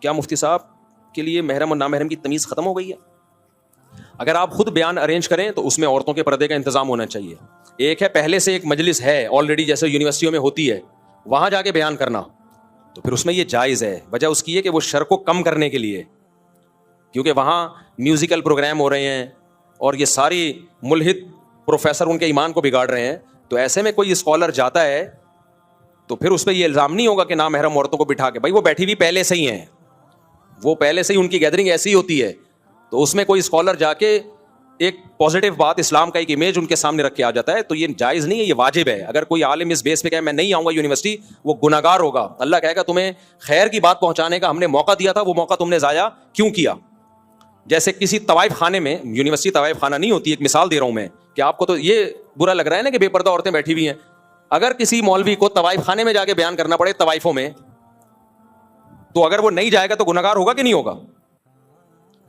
کیا مفتی صاحب کے لیے محرم اور نامحرم کی تمیز ختم ہو گئی ہے؟ اگر آپ خود بیان ارینج کریں تو اس میں عورتوں کے پردے کا انتظام ہونا چاہیے. ایک ہے پہلے سے ایک مجلس ہے آلریڈی جیسے یونیورسٹیوں میں ہوتی ہے, وہاں جا کے بیان کرنا, تو پھر اس میں یہ جائز ہے. وجہ اس کی ہے کہ وہ شر کو کم کرنے کے لیے, کیونکہ وہاں میوزیکل پروگرام ہو رہے ہیں اور یہ ساری ملحد پروفیسر ان کے ایمان کو بگاڑ رہے ہیں. تو ایسے میں کوئی اسکالر جاتا ہے تو پھر اس پہ یہ الزام نہیں ہوگا کہ نامحرم عورتوں کو بٹھا کے, بھائی وہ بیٹھی ہوئی پہلے سے ہی ہیں, وہ پہلے سے ہی ان کی گیدرنگ ایسی ہی ہوتی ہے. تو اس میں کوئی اسکالر جا کے ایک پازیٹیو بات اسلام کا ایک امیج ان کے سامنے رکھ کے آ جاتا ہے, تو یہ جائز نہیں ہے, یہ واجب ہے. اگر کوئی عالم اس بیس پہ کہے میں نہیں آؤں گا یونیورسٹی, وہ گناہگار ہوگا. اللہ کہے گا تمہیں خیر کی بات پہنچانے کا ہم نے موقع دیا تھا, وہ موقع تم نے ضائع کیوں کیا؟ جیسے کسی طوائف خانے میں, یونیورسٹی طوائف خانہ نہیں ہوتی, ایک مثال دے رہا ہوں میں کہ آپ کو تو یہ برا لگ رہا ہے نا کہ بے پردہ عورتیں بیٹھی ہوئی ہیں. اگر کسی مولوی کو طوائف خانے میں جا کے بیان کرنا پڑے طوائفوں میں, تو اگر وہ نہیں جائے گا تو گناہگار ہوگا کہ نہیں ہوگا؟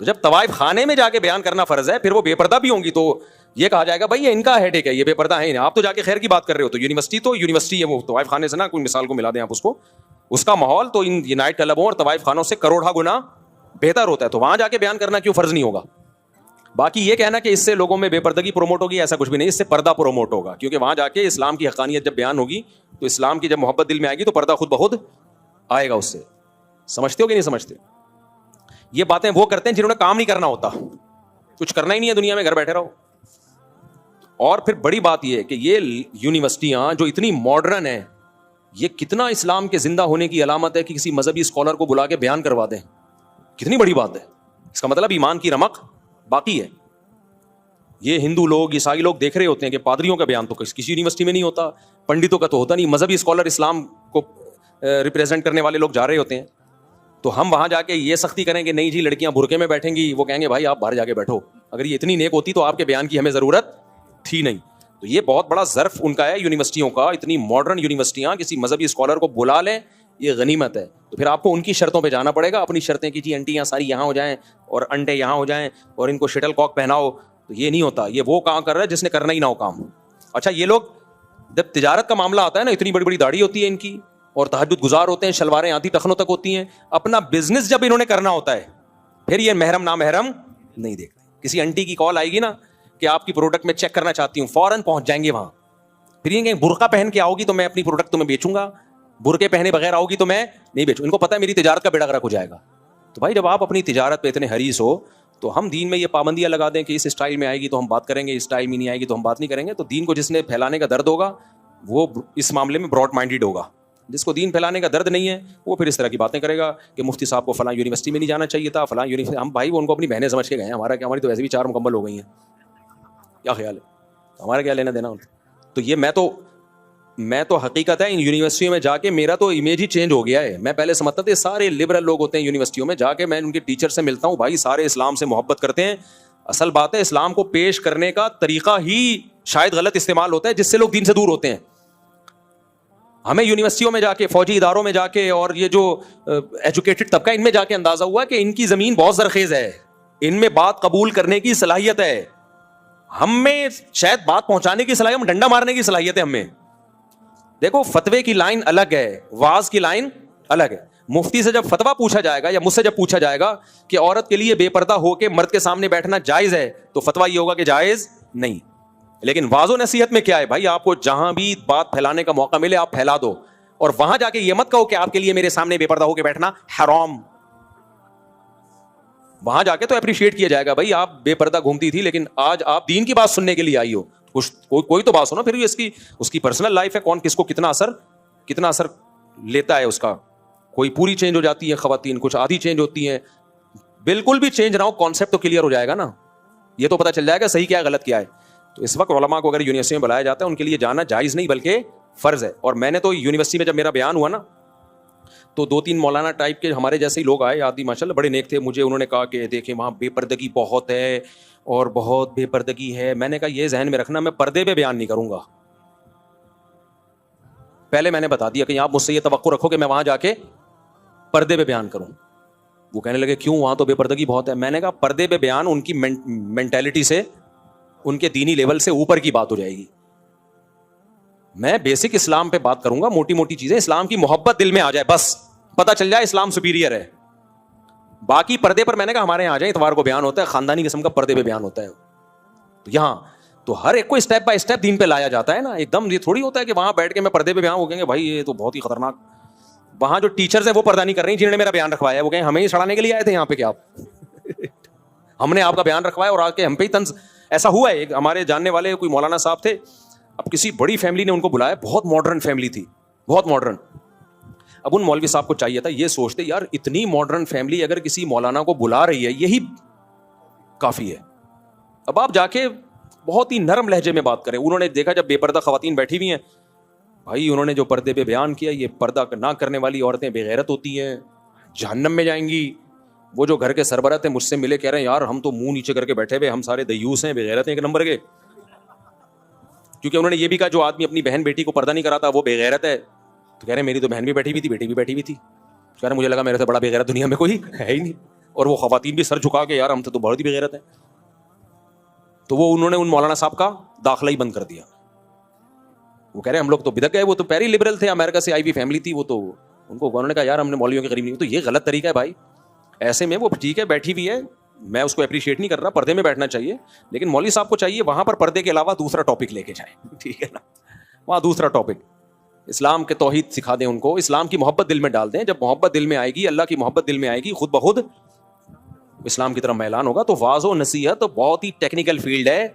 تو جب طوائف خانے میں جا کے بیان کرنا فرض ہے, پھر وہ بے پردہ بھی ہوں گی, تو یہ کہا جائے گا بھائی یہ ان کا ہیڈ ایک ہے, یہ بے پردہ ہیں, آپ تو جا کے خیر کی بات کر رہے ہو. تو یونیورسٹی ہے, وہ طوائف خانے سے نہ کوئی مثال کو ملا دیں آپ اس کا ماحول تو ان یونائٹ کلبوں اور طوائف خانوں سے کروڑا گنا بہتر ہوتا ہے. تو وہاں جا کے بیان کرنا کیوں فرض نہیں ہوگا؟ باقی یہ کہنا کہ اس سے لوگوں میں بے پردگی پروموٹ ہوگی, ایسا کچھ بھی نہیں, اس سے پردہ پروموٹ ہوگا. کیونکہ وہاں جا کے اسلام کی حقانیت جب بیان ہوگی تو اسلام کی جب محبت دل میں آئے گی تو پردہ خود بخود آئے گا اس سے. سمجھتے ہو کہ نہیں سمجھتے؟ یہ باتیں وہ کرتے ہیں جنہوں نے کام نہیں کرنا ہوتا, کچھ کرنا ہی نہیں ہے دنیا میں, گھر بیٹھے رہو. اور پھر بڑی بات یہ ہے کہ یہ یونیورسٹیاں جو اتنی ماڈرن ہیں, یہ کتنا اسلام کے زندہ ہونے کی علامت ہے کہ کسی مذہبی اسکالر کو بلا کے بیان کروا دیں. کتنی بڑی بات ہے. اس کا مطلب ایمان کی رمق باقی ہے. یہ ہندو لوگ, عیسائی لوگ دیکھ رہے ہوتے ہیں کہ پادریوں کا بیان تو کسی یونیورسٹی میں نہیں ہوتا, پنڈتوں کا تو ہوتا نہیں, مذہبی اسکالر اسلام کو ریپرزینٹ کرنے والے لوگ جا رہے ہوتے ہیں. تو ہم وہاں جا کے یہ سختی کریں کہ نہیں جی لڑکیاں برقعے میں بیٹھیں گی, وہ کہیں گے بھائی آپ باہر جا کے بیٹھو. اگر یہ اتنی نیک ہوتی تو آپ کے بیان کی ہمیں ضرورت تھی نہیں. تو یہ بہت بڑا ظرف ان کا ہے یونیورسٹیوں کا, اتنی ماڈرن یونیورسٹیاں کسی مذہبی اسکالر کو بلا لیں, یہ غنیمت ہے. تو پھر آپ کو ان کی شرطوں پہ جانا پڑے گا, اپنی شرطیں کی جی انٹیاں ساری یہاں ہو جائیں اور انڈے یہاں ہو جائیں اور ان کو شٹل کاک پہناؤ. تو یہ نہیں ہوتا, یہ وہ کام کر رہا ہے جس نے کرنا ہی نہ ہو کام. اچھا یہ لوگ جب تجارت کا معاملہ آتا ہے نا, اتنی بڑی بڑی داڑھی ہوتی ہے ان کی اور تہجد گزار ہوتے ہیں, شلواریں آدھی ٹخنوں تک ہوتی ہیں, اپنا بزنس جب انہوں نے کرنا ہوتا ہے پھر یہ محرم نامحرم نہیں دیکھتے. کسی انٹی کی کال آئے گی نا کہ آپ کی پروڈکٹ میں چیک کرنا چاہتی ہوں, فوراً پہنچ جائیں گے وہاں. پھر یہ کہیں برقع پہن کے آؤ گی تو میں اپنی پروڈکٹ تمہیں بیچوں گا, برقعے پہنے بغیر آؤ گی تو میں نہیں بیچوں. ان کو پتہ ہے میری تجارت کا بیڑا غرق ہو جائے گا. تو بھائی جب آپ اپنی تجارت پہ اتنے حریص ہو تو ہم دین میں یہ پابندیاں لگا دیں کہ اس اسٹائل میں آئے گی تو ہم بات کریں گے, اس اسٹائل میں نہیں آئے گی تو ہم بات نہیں کریں گے. تو دین کو جس نے پھیلانے کا درد ہوگا وہ اس معاملے میں براڈ مائنڈیڈ ہوگا. جس کو دین پھیلانے کا درد نہیں ہے وہ پھر اس طرح کی باتیں کرے گا کہ مفتی صاحب کو فلاں یونیورسٹی میں نہیں جانا چاہیے تھا, فلاں یونیورسٹی. ہم بھائی وہ ان کو اپنی بہنیں سمجھ کے گئے ہیں, ہمارا کیا, ہماری تو ویسے بھی 4 مکمل ہو گئی ہیں, کیا خیال ہے, ہمارا کیا لینا دینا. تو یہ میں تو حقیقت ہے ان یونیورسٹیوں میں جا کے میرا تو امیج ہی چینج ہو گیا ہے. میں پہلے سمجھتا تھا سارے لبرل لوگ ہوتے ہیں یونیورسٹیوں میں, جا کے میں ان کے ٹیچر سے ملتا ہوں, بھائی سارے اسلام سے محبت کرتے ہیں. اصل بات ہے اسلام کو پیش کرنے کا طریقہ ہی شاید غلط استعمال ہوتا ہے جس سے لوگ دین سے دور ہوتے ہیں. ہمیں یونیورسٹیوں میں جا کے, فوجی اداروں میں جا کے اور یہ جو ایجوکیٹڈ طبقہ ان میں جا کے اندازہ ہوا کہ ان کی زمین بہت زرخیز ہے, ان میں بات قبول کرنے کی صلاحیت ہے. ہم میں شاید بات پہنچانے کی صلاحیت, ڈنڈا مارنے کی صلاحیت ہے ہم میں. دیکھو فتوے کی لائن الگ ہے, واز کی لائن الگ ہے. مفتی سے جب فتویٰ پوچھا جائے گا یا مجھ سے جب پوچھا جائے گا کہ عورت کے لیے بے پردہ ہو کے مرد کے سامنے بیٹھنا جائز ہے, تو فتویٰ یہ ہوگا کہ جائز نہیں. لیکن واضح نصیحت میں کیا ہے بھائی, آپ کو جہاں بھی بات پھیلانے کا موقع ملے آپ پھیلا دو, اور وہاں جا کے یہ مت کہو کہ آپ کے لیے میرے سامنے بے پردہ ہو کے بیٹھنا حرام. وہاں جا کے تو اپریشیٹ کیا جائے گا بھائی آپ بے پردہ گھومتی تھی لیکن آج آپ دین کی بات سننے کے لیے آئی ہو, کوئی تو بات سنو. پھر اس کی پرسنل لائف ہے, کون کس کو کتنا اثر لیتا ہے اس کا. کوئی پوری چینج ہو جاتی ہے خواتین, کچھ آدھی چینج ہوتی ہیں. بالکل بھی چینج نہ ہو, کانسیپٹ تو کلیئر ہو جائے گا نا, یہ تو پتہ چل جائے گا صحیح کیا ہے غلط کیا ہے. تو اس وقت علماء کو اگر یونیورسٹی میں بلایا جاتا ہے ان کے لیے جانا جائز نہیں بلکہ فرض ہے. اور میں نے تو یونیورسٹی میں جب میرا بیان ہوا نا تو 2-3 مولانا ٹائپ کے ہمارے جیسے ہی لوگ آئے, آدھی ماشاءاللہ بڑے نیک تھے. مجھے انہوں نے کہا کہ دیکھیں وہاں بے پردگی بہت ہے اور بہت بے پردگی ہے. میں نے کہا یہ ذہن میں رکھنا میں پردے پہ بیان نہیں کروں گا. پہلے میں نے بتا دیا کہ آپ مجھ سے یہ توقع رکھو کہ میں وہاں جا کے پردے پہ بیان کروں. وہ کہنے لگے کیوں, وہاں تو بے پردگی بہت ہے. میں نے کہا پردے پہ بیان ان کی مینٹیلٹی سے, ان کے دینی لیول سے اوپر کی بات ہو جائے گی. میں بیسک اسلام پہ بات کروں گا, موٹی موٹی چیزیں, اسلام کی محبت دل میں آ جائے, بس پتہ چل جائے اسلام سپیریئر ہے. باقی پردے پر میں نے کہا ہمارے یہاں آ جائیں, اتوار کو بیان ہوتا ہے, خاندانی قسم کا پردے پہ بیان ہوتا ہے. تو یہاں تو ہر ایک کو اسٹیپ بائی اسٹیپ دین پہ لایا جاتا ہے نا. ایک دم یہ تھوڑی ہوتا ہے کہ وہاں بیٹھ کے میں پردے پہ بیان ہو گئے بھائی یہ تو بہت ہی خطرناک. وہاں جو ٹیچرز ہیں وہ پردہ نہیں کر رہی جنہوں نے میرا بیان رکھوایا ہے, وہ کہیں ہمیں ہی سڑانے کے لیے آئے تھے یہاں پہ کیا آپ ہم نے آپ کا بیان رکھوایا اور آ کے ہم پہ ہی طنز. ایسا ہوا ہے, ایک ہمارے جاننے والے کوئی مولانا صاحب تھے, اب کسی بڑی فیملی نے ان کو بلایا, بہت ماڈرن فیملی تھی, بہت ماڈرن. اب ان مولوی صاحب کو چاہیے تھا, یہ سوچتے یار اتنی ماڈرن فیملی اگر کسی مولانا کو بلا رہی ہے یہی کافی ہے. اب آپ جا کے بہت ہی نرم لہجے میں بات کریں. انہوں نے دیکھا جب بے پردہ خواتین بیٹھی ہوئی ہیں, بھائی انہوں نے جو پردے پہ بیان کیا, یہ پردہ نہ کرنے والی عورتیں بے غیرت ہوتی ہیں, جہنم میں جائیں گی. وہ جو گھر کے سربراہ تھے مجھ سے ملے, کہہ رہے ہیں یار ہم تو منہ نیچے کر کے بیٹھے ہوئے, ہم سارے دیوس ہیں, بے غیرت ہیں ایک نمبر کے. کیونکہ انہوں نے یہ بھی کہا جو آدمی اپنی بہن بیٹی کو پردہ نہیں کراتا وہ بے غیرت ہے. تو کہہ رہے ہیں میری تو بہن بھی بیٹھی ہوئی تھی, بیٹی بھی بیٹھی ہوئی تھی. کہہ رہے مجھے لگا میرے سے بڑا بے غیرت دنیا میں کوئی ہے ہی نہیں. اور وہ خواتین بھی سر جھکا کے یار ہم تو بہت ہی بے غیرت ہیں. تو وہ انہوں نے ان مولانا صاحب کا داخلہ ہی بند کر دیا. وہ کہہ رہے ہم لوگ تو بدک گئے, وہ تو پیری لبرل تھے, امریکہ سے آئی ہوئی فیملی تھی, وہ تو ان کو انہوں نے کہا یار ہم نے مولویوں کے قریب نہیں. تو یہ غلط طریقہ ہے بھائی. ایسے میں وہ ٹھیک ہے بیٹھی ہوئی ہے, میں اس کو اپریشیٹ نہیں کر رہا, پردے میں بیٹھنا چاہیے, لیکن مولوی صاحب کو چاہیے وہاں پر پردے کے علاوہ دوسرا ٹاپک لے کے جائیں, ٹھیک ہے نا, وہاں دوسرا ٹاپک اسلام کے توحید سکھا دیں ان کو, اسلام کی محبت دل میں ڈال دیں. جب محبت دل میں آئے گی, اللہ کی محبت دل میں آئے گی, خود بخود اسلام کی طرف میلان ہوگا. تو واعظ و نصیحت بہت ہی ٹیکنیکل فیلڈ ہے.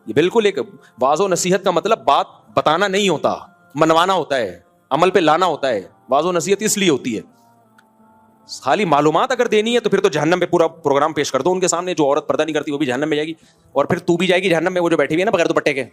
یہ بالکل ایک واعظ و نصیحت کا مطلب بات بتانا نہیں ہوتا, منوانا ہوتا ہے, عمل پہ لانا ہوتا ہے. واعظ و نصیحت اس لیے ہوتی ہے. خالی معلومات اگر دینی ہے تو پھر تو جہنم میں پورا پروگرام پیش کر دو ان کے سامنے. جو عورت پردہ نہیں کرتی وہ بھی جہنم میں جائے گی, اور پھر تو بھی جائے گی جہنم میں, وہ جو بیٹھی ہوئی ہے نا بغیر دوپٹے کے.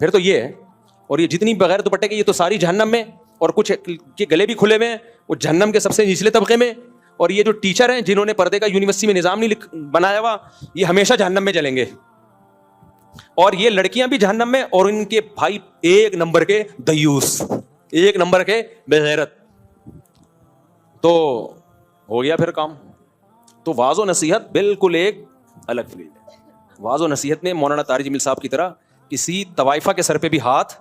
پھر تو یہ ہے, اور یہ جتنی بغیر دوپٹے کے یہ تو ساری جہنم میں, اور کچھ کے گلے بھی کھلے ہوئے ہیں وہ جہنم کے سب سے نچلے طبقے میں. اور یہ جو ٹیچر ہیں جنہوں نے پردے کا یونیورسٹی میں نظام نہیں بنایا ہوا, یہ ہمیشہ جہنم میں جلیں گے. اور یہ لڑکیاں بھی جہنم میں, اور ان کے بھائی ایک نمبر کے دیوس, ایک نمبر کے بے غیرت. تو ہو گیا پھر کام. تو واعظ و نصیحت بالکل ایک الگ فیلڈ ہے. واعظ و نصیحت میں مولانا طارق جمیل صاحب کی طرح کسی طوائفہ کے سر پہ بھی ہاتھ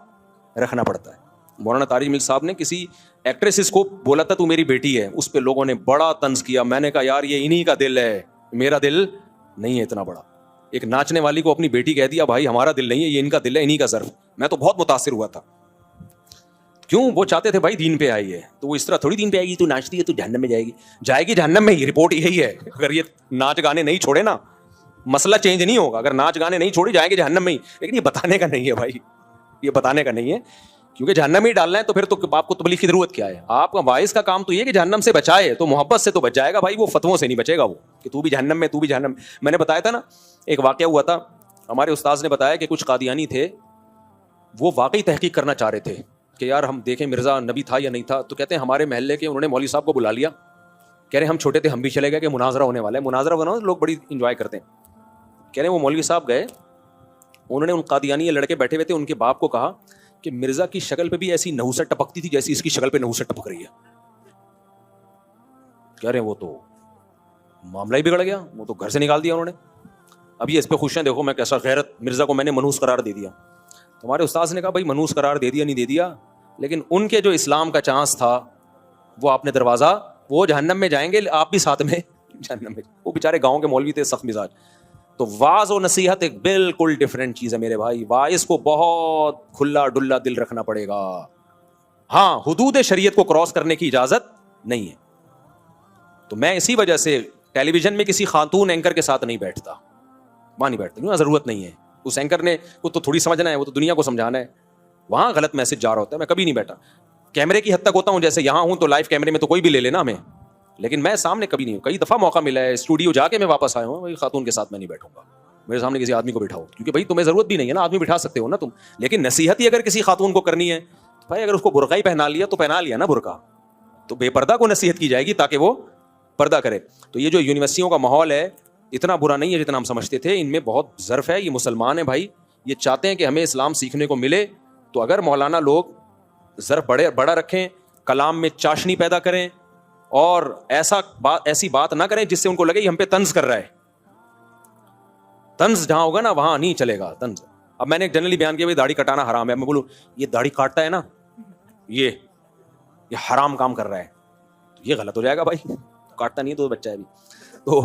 رکھنا پڑتا ہے. مولانا طارق جمیل صاحب نے کسی ایکٹریس کو بولا تھا تو میری بیٹی ہے, اس پہ لوگوں نے بڑا طنز کیا. میں نے کہا یار یہ انہی کا دل ہے, میرا دل نہیں ہے اتنا بڑا. ایک ناچنے والی کو اپنی بیٹی کہہ دیا بھائی ہمارا دل نہیں ہے, یہ ان کا دل ہے, انہی کا ظرف. میں تو بہت متاثر ہوا تھا. کیوں؟ وہ چاہتے تھے بھائی دین پہ آئی ہے, تو وہ اس طرح تھوڑی دین پہ آئے گی, تو ناچتی ہے تو جہنم میں جائے گی. جائے گی جہنم میں ہی, رپورٹ یہی ہے. اگر یہ ناچ گانے نہیں چھوڑے نا مسئلہ چینج نہیں ہوگا. اگر ناچ گانے نہیں چھوڑے جائیں گے جہنم میں ہی. لیکن یہ بتانے کا نہیں ہے بھائی, یہ بتانے کا نہیں ہے, کیونکہ جہنم میں ہی ڈالنا ہے. تو پھر تو آپ کو تبلیغ کی ضرورت کیا ہے؟ آپ کا وائس کا کام تو یہ کہ جہنم سے بچائے, تو محبت سے تو بچ جائے گا بھائی, وہ فتووں سے نہیں بچے گا. وہ کہ تو بھی جہنم میں, تو بھی جہنم. میں نے بتایا تھا نا ایک واقعہ ہوا تھا, ہمارے استاذ نے بتایا کہ کچھ قادیانی تھے, وہ واقعی تحقیق کرنا چاہ رہے تھے کہ یار ہم دیکھیں مرزا نبی تھا یا نہیں تھا. تو کہتے ہیں ہمارے محلے کے انہوں نے مولوی صاحب کو بلا لیا, کہہ رہے ہم چھوٹے تھے ہم بھی چلے گئے کہ مناظرہ ہونے والا ہے. مناظرہ بنا لوگ بڑی انجوائے کرتے ہیں. کہہ رہے ہیں وہ مولوی صاحب گئے, انہوں نے ان قادیانی لڑکے بیٹھے ہوئے تھے ان کے باپ کو کہا کہ مرزا کی شکل پہ بھی ایسی نحوست ٹپکتی تھی جیسی اس کی شکل پہ نحوست ٹپک رہی ہے. کہہ رہے ہیں وہ تو معاملہ ہی بگڑ گیا, وہ تو گھر سے نکال دیا انہوں نے. اب یہ اس پہ خوش ہیں, دیکھو میں کیسا غیرت, مرزا کو میں نے منحوس قرار دے دیا. تو ہمارے استاذ نے کہا بھائی منحوس قرار دے دیا نہیں دے دیا, لیکن ان کے جو اسلام کا چانس تھا وہ آپ نے دروازہ, وہ جہنم میں جائیں گے, آپ بھی ساتھ میں جہنم میں. وہ بیچارے گاؤں کے مولوی تھے سخت مزاج. تو واعظ و نصیحت ایک بالکل ڈفرینٹ چیز ہے میرے بھائی. واعظ کو بہت کھلا ڈلا دل رکھنا پڑے گا. ہاں حدود شریعت کو کراس کرنے کی اجازت نہیں ہے. تو میں اسی وجہ سے ٹیلی ویژن میں کسی خاتون اینکر کے ساتھ نہیں بیٹھتا, وہاں نہیں بیٹھتا, کیوں؟ ضرورت نہیں ہے. اس اینکر نے وہ تو تھوڑی سمجھنا ہے, وہ تو دنیا کو سمجھانا ہے. وہاں غلط میسج جا رہا ہوتا ہے. میں کبھی نہیں بیٹھا. کیمرے کی حد تک ہوتا ہوں, جیسے یہاں ہوں تو لائیو کیمرے میں تو کوئی بھی لے لینا ہمیں, لیکن میں سامنے کبھی نہیں ہوں. کئی دفعہ موقع ملا ہے اسٹوڈیو جا کے میں واپس آیا ہوں, وہی خاتون کے ساتھ میں نہیں بیٹھوں گا. میرے سامنے کسی آدمی کو بٹھاؤ, کیونکہ بھائی تمہیں ضرورت بھی نہیں ہے نا, آدمی بٹھا سکتے ہو نا تم, لیکن نصیحت ہی اگر کسی خاتون کو کرنی ہے تو بھائی اگر اس کو برقع ہی پہنا لیا تو پہنا لیا نا برقع, تو بے پردہ کو نصیحت کی جائے گی تاکہ وہ پردہ کرے. تو یہ جو یونیورسٹیوں کا ماحول ہے اتنا برا نہیں ہے جتنا ہم سمجھتے تھے, ان میں بہت ظرف ہے. یہ مسلمان ہیں بھائی, یہ چاہتے ہیں کہ ہمیں اسلام سیکھنے کو ملے. تو اگر مولانا لوگ ظرف بڑا رکھیں, کلام میں چاشنی پیدا کریں, اور ایسی بات نہ کریں جس سے ان کو لگے ہم پہ طنز کر رہا ہے. طنز جہاں ہوگا نا وہاں نہیں چلے گا طنز. اب میں نے ایک جنرلی بیان کیا داڑھی کٹانا حرام ہے, میں بولوں یہ داڑھی کاٹتا ہے نا یہ حرام کام کر رہا ہے, تو یہ غلط ہو جائے گا بھائی. کاٹتا نہیں ہے, 2 بچہ ہے ابھی. تو